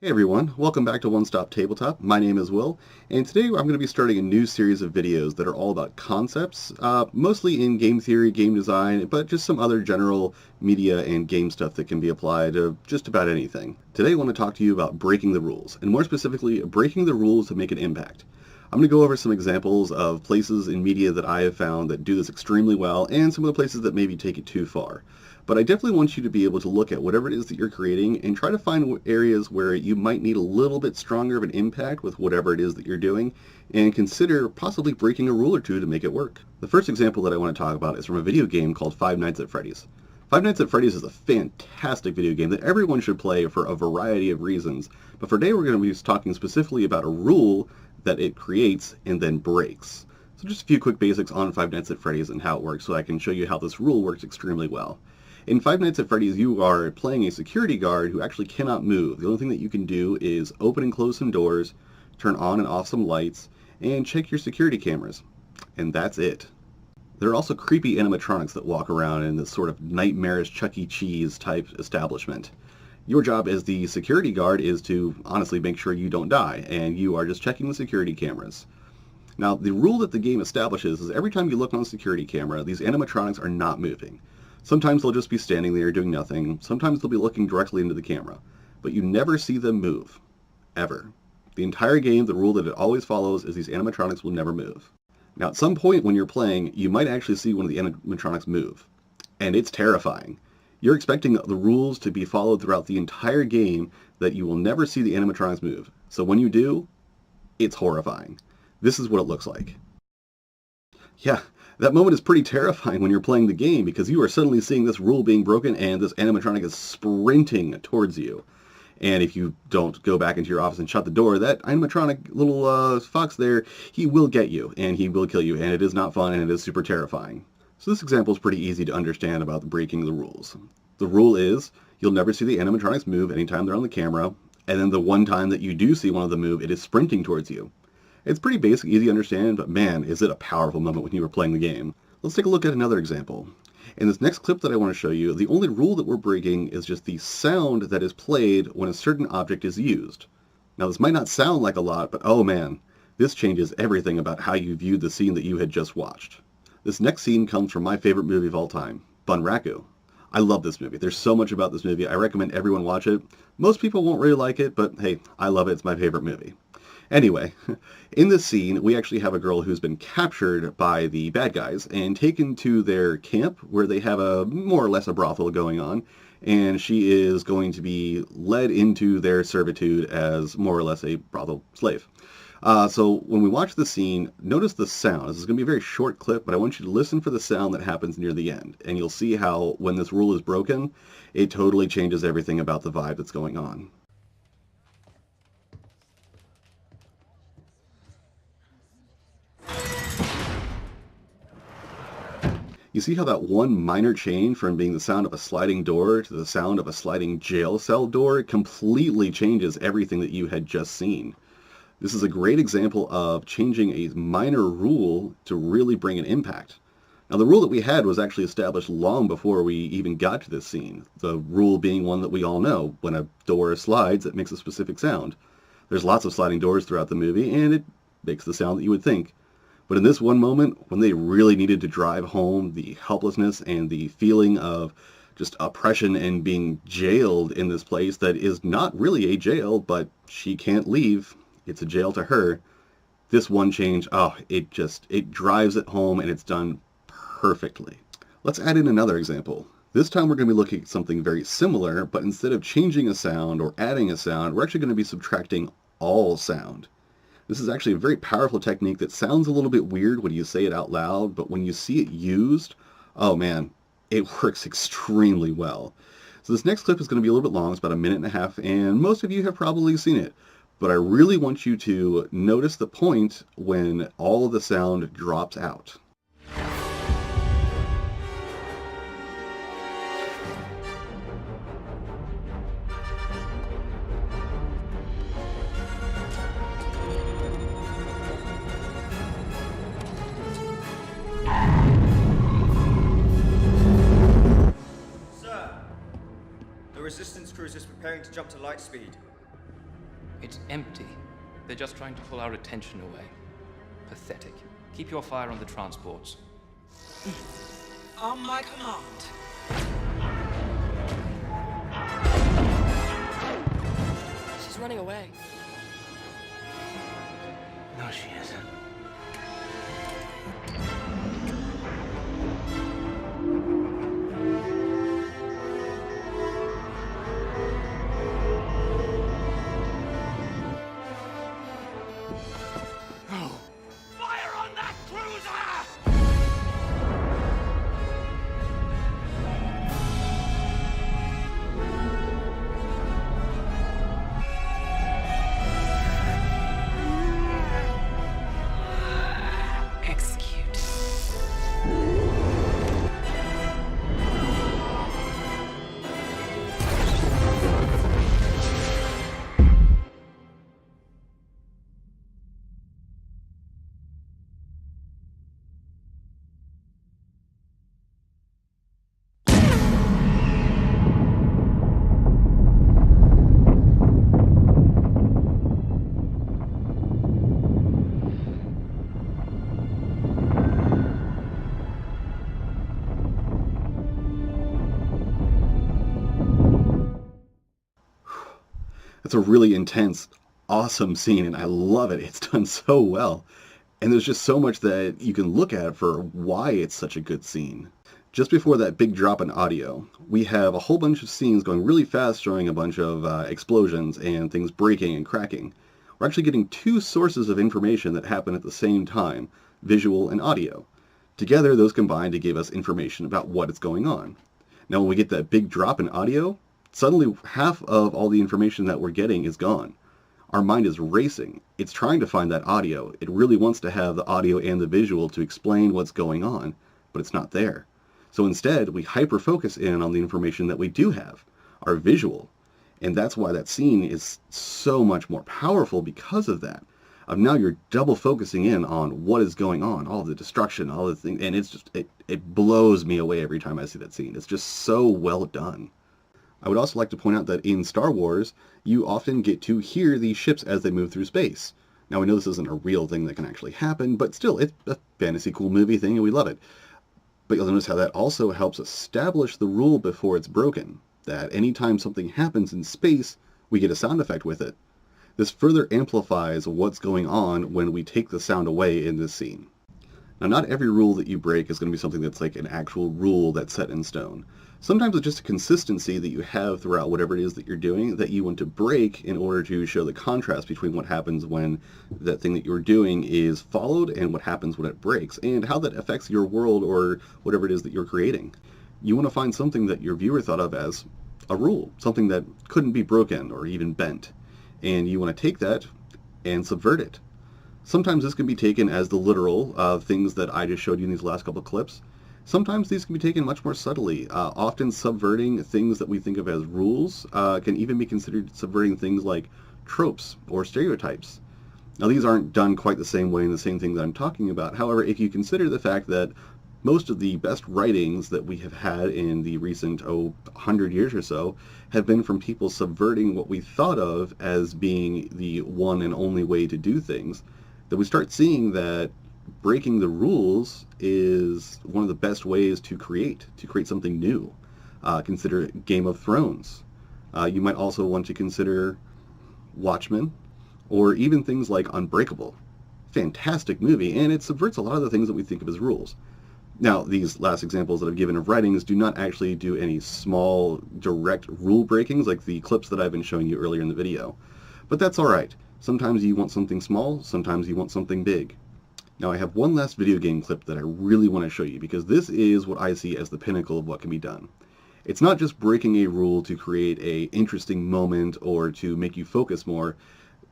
Hey everyone, welcome back to Onestoptabletop. My name is Will, and today I'm going to be starting a new series of videos that are all about concepts, mostly in game theory, game design, but just some other general media and game stuff that can be applied to just about anything. Today I want to talk to you about breaking the rules, and more specifically, breaking the rules to make an impact. I'm going to go over some examples of places in media that I have found that do this extremely well, and some of the places that maybe take it too far. But I definitely want you to be able to look at whatever it is that you're creating and try to find areas where you might need a little bit stronger of an impact with whatever it is that you're doing, and consider possibly breaking a rule or two to make it work. The first example that I want to talk about is from a video game called Five Nights at Freddy's. Five Nights at Freddy's is a fantastic video game that everyone should play for a variety of reasons, but for today we're going to be talking specifically about a rule that it creates and then breaks. So just a few quick basics on Five Nights at Freddy's and how it works so I can show you how this rule works extremely well. In Five Nights at Freddy's, you are playing a security guard who actually cannot move. The only thing that you can do is open and close some doors, turn on and off some lights, and check your security cameras. And that's it. There are also creepy animatronics that walk around in this sort of nightmarish Chuck E. Cheese type establishment. Your job as the security guard is to honestly make sure you don't die, and you are just checking the security cameras. Now, the rule that the game establishes is every time you look on a security camera, these animatronics are not moving. Sometimes they'll just be standing there doing nothing. Sometimes they'll be looking directly into the camera. But you never see them move. Ever. The entire game, the rule that it always follows is these animatronics will never move. Now, at some point when you're playing, you might actually see one of the animatronics move. And it's terrifying. You're expecting the rules to be followed throughout the entire game that you will never see the animatronics move. So when you do, it's horrifying. This is what it looks like. Yeah. That moment is pretty terrifying when you're playing the game because you are suddenly seeing this rule being broken and this animatronic is sprinting towards you. And if you don't go back into your office and shut the door, that animatronic little fox there, he will get you and he will kill you, and it is not fun and it is super terrifying. So this example is pretty easy to understand about the breaking the rules. The rule is you'll never see the animatronics move anytime they're on the camera, and then the one time that you do see one of them move, it is sprinting towards you. It's pretty basic, easy to understand, but man, is it a powerful moment when you were playing the game. Let's take a look at another example. In this next clip that I want to show you, the only rule that we're breaking is just the sound that is played when a certain object is used. Now this might not sound like a lot, but oh man, this changes everything about how you viewed the scene that you had just watched. This next scene comes from my favorite movie of all time, Bunraku. I love this movie. There's so much about this movie. I recommend everyone watch it. Most people won't really like it, but hey, I love it. It's my favorite movie. Anyway, in this scene, we actually have a girl who's been captured by the bad guys and taken to their camp where they have a more or less a brothel going on, and she is going to be led into their servitude as more or less a brothel slave. So when we watch the scene, notice the sound. This is going to be a very short clip, but I want you to listen for the sound that happens near the end, and you'll see how when this rule is broken, it totally changes everything about the vibe that's going on. You see how that one minor change from being the sound of a sliding door to the sound of a sliding jail cell door completely changes everything that you had just seen. This is a great example of changing a minor rule to really bring an impact. Now the rule that we had was actually established long before we even got to this scene, the rule being one that we all know. When a door slides, it makes a specific sound. There's lots of sliding doors throughout the movie, and it makes the sound that you would think. But in this one moment, when they really needed to drive home the helplessness and the feeling of just oppression and being jailed in this place that is not really a jail, but she can't leave, it's a jail to her, this one change, it drives it home and it's done perfectly. Let's add in another example. This time we're going to be looking at something very similar, but instead of changing a sound or adding a sound, we're actually going to be subtracting all sound. This is actually a very powerful technique that sounds a little bit weird when you say it out loud, but when you see it used, oh man, it works extremely well. So this next clip is going to be a little bit long, it's about a minute and a half, and most of you have probably seen it. But I really want you to notice the point when all of the sound drops out. Resistance cruiser is preparing to jump to light speed. It's empty. They're just trying to pull our attention away. Pathetic. Keep your fire on the transports. On my command. She's running away. No, she isn't. Fire on that cruiser! Execute. It's a really intense, awesome scene, and I love it. It's done so well. And there's just so much that you can look at for why it's such a good scene. Just before that big drop in audio, we have a whole bunch of scenes going really fast, showing a bunch of explosions and things breaking and cracking. We're actually getting two sources of information that happen at the same time, visual and audio. Together, those combine to give us information about what is going on. Now, when we get that big drop in audio, suddenly half of all the information that we're getting is gone. Our mind is racing. It's trying to find that audio. It really wants to have the audio and the visual to explain what's going on, but it's not there. So instead, we hyper-focus in on the information that we do have, our visual. And that's why that scene is so much more powerful because of that. Now you're double focusing in on what is going on, all the destruction, all the things, and it's just, it blows me away every time I see that scene. It's just so well done. I would also like to point out that in Star Wars, you often get to hear these ships as they move through space. Now, we know this isn't a real thing that can actually happen, but still, it's a fantasy cool movie thing, and we love it. But you'll notice how that also helps establish the rule before it's broken, that anytime something happens in space, we get a sound effect with it. This further amplifies what's going on when we take the sound away in this scene. Now, not every rule that you break is going to be something that's like an actual rule that's set in stone. Sometimes it's just a consistency that you have throughout whatever it is that you're doing that you want to break in order to show the contrast between what happens when that thing that you're doing is followed and what happens when it breaks, and how that affects your world or whatever it is that you're creating. You want to find something that your viewer thought of as a rule, something that couldn't be broken or even bent, and you want to take that and subvert it. Sometimes this can be taken as the literal things that I just showed you in these last couple of clips. Sometimes these can be taken much more subtly. Often subverting things that we think of as rules can even be considered subverting things like tropes or stereotypes. Now, these aren't done quite the same way in the same thing that I'm talking about. However, if you consider the fact that most of the best writings that we have had in the recent 100 years or so have been from people subverting what we thought of as being the one and only way to do things, then we start seeing that breaking the rules is one of the best ways to create something new. Consider Game of Thrones. You might also want to consider Watchmen, or even things like Unbreakable. Fantastic movie, and it subverts a lot of the things that we think of as rules. Now, these last examples that I've given of writings do not actually do any small, direct rule breakings like the clips that I've been showing you earlier in the video. But that's alright. Sometimes you want something small, sometimes you want something big. Now, I have one last video game clip that I really want to show you, because this is what I see as the pinnacle of what can be done. It's not just breaking a rule to create an interesting moment or to make you focus more.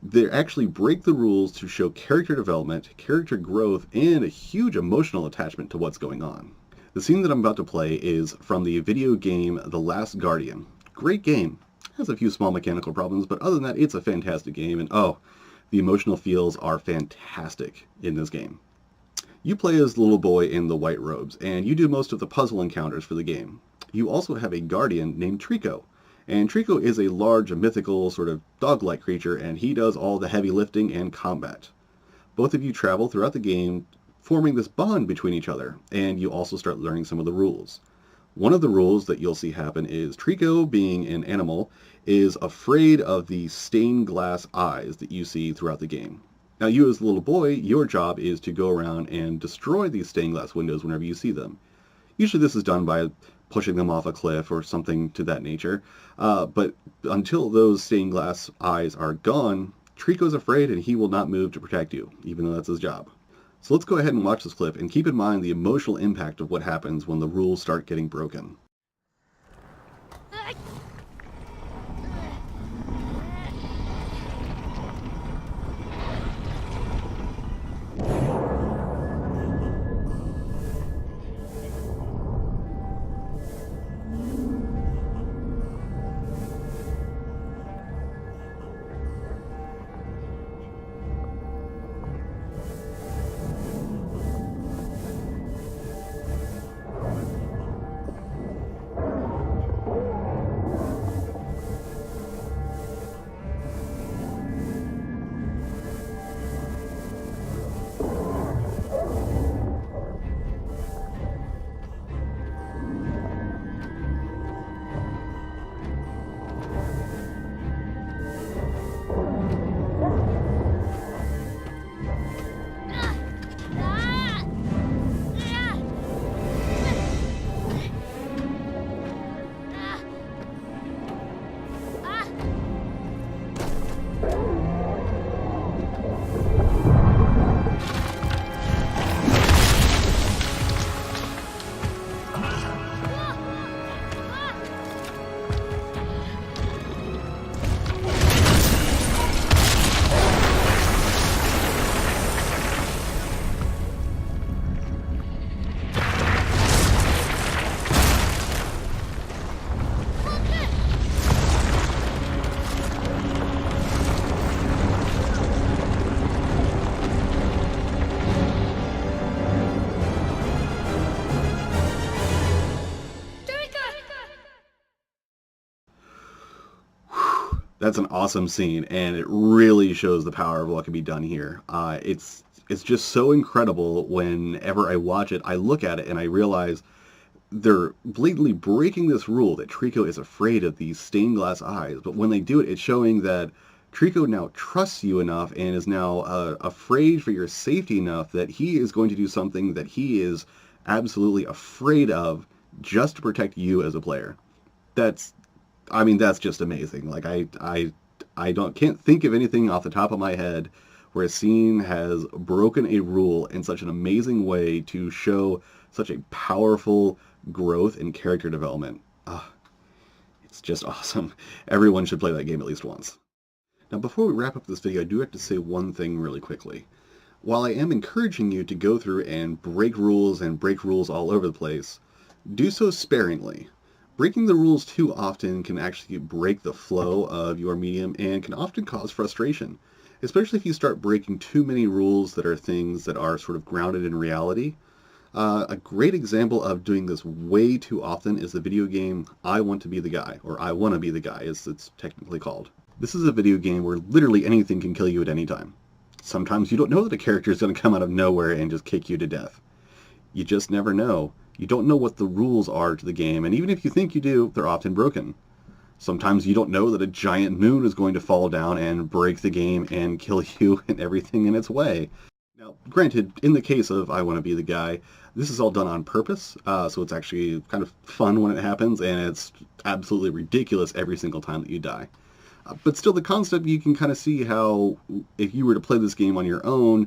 They actually break the rules to show character development, character growth, and a huge emotional attachment to what's going on. The scene that I'm about to play is from the video game The Last Guardian. Great game. Has a few small mechanical problems, but other than that, it's a fantastic game, and the emotional feels are fantastic in this game. You play as the little boy in the white robes, and you do most of the puzzle encounters for the game. You also have a guardian named Trico, And Trico is a large, mythical, sort of dog-like creature, and he does all the heavy lifting and combat. Both of you travel throughout the game, forming this bond between each other, and you also start learning some of the rules. One of the rules that you'll see happen is Trico, being an animal, is afraid of the stained glass eyes that you see throughout the game. Now, you as a little boy, your job is to go around and destroy these stained glass windows whenever you see them. Usually this is done by pushing them off a cliff or something to that nature, but until those stained glass eyes are gone, Trico's afraid and he will not move to protect you, even though that's his job. So let's go ahead and watch this clip and keep in mind the emotional impact of what happens when the rules start getting broken. That's an awesome scene, and it really shows the power of what can be done here. It's just so incredible. Whenever I watch it, I look at it and I realize they're blatantly breaking this rule that Trico is afraid of these stained glass eyes. But when they do it, it's showing that Trico now trusts you enough and is now afraid for your safety enough that he is going to do something that he is absolutely afraid of just to protect you as a player. That's just amazing. Like can't think of anything off the top of my head where a scene has broken a rule in such an amazing way to show such a powerful growth in character development. It's just awesome. Everyone should play that game at least once. Now, before we wrap up this video, I do have to say one thing really quickly. While I am encouraging you to go through and break rules all over the place, do so sparingly. Breaking the rules too often can actually break the flow of your medium and can often cause frustration, especially if you start breaking too many rules that are things that are sort of grounded in reality. A great example of doing this way too often is the video game I Want to Be the Guy, or I Wanna Be the Guy as it's technically called. This is a video game where literally anything can kill you at any time. Sometimes you don't know that a character is going to come out of nowhere and just kick you to death. You just never know. You don't know what the rules are to the game, and even if you think you do, they're often broken. Sometimes you don't know that a giant moon is going to fall down and break the game and kill you and everything in its way. Now, granted, in the case of I Want to Be the Guy, this is all done on purpose, so it's actually kind of fun when it happens, and it's absolutely ridiculous every single time that you die. But still, the concept, you can kind of see how if you were to play this game on your own,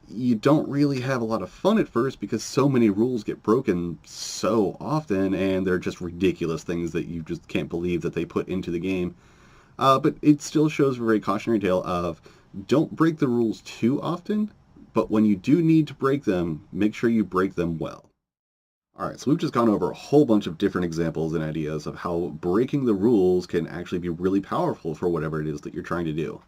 you don't really have a lot of fun at first because so many rules get broken so often, and they're just ridiculous things that you just can't believe that they put into the game. But it still shows a very cautionary tale of don't break the rules too often, but when you do need to break them, make sure you break them well. Alright, so we've just gone over a whole bunch of different examples and ideas of how breaking the rules can actually be really powerful for whatever it is that you're trying to do.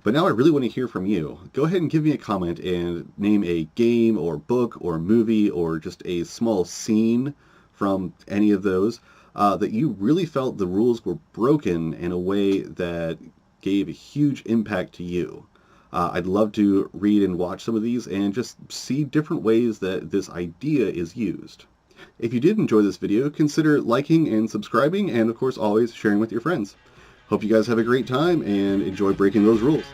But now I really want to hear from you. Go ahead and give me a comment and name a game or book or movie or just a small scene from any of those that you really felt the rules were broken in a way that gave a huge impact to you. I'd love to read and watch some of these and just see different ways that this idea is used. If you did enjoy this video, consider liking and subscribing, and of course always sharing with your friends. Hope you guys have a great time and enjoy breaking those rules.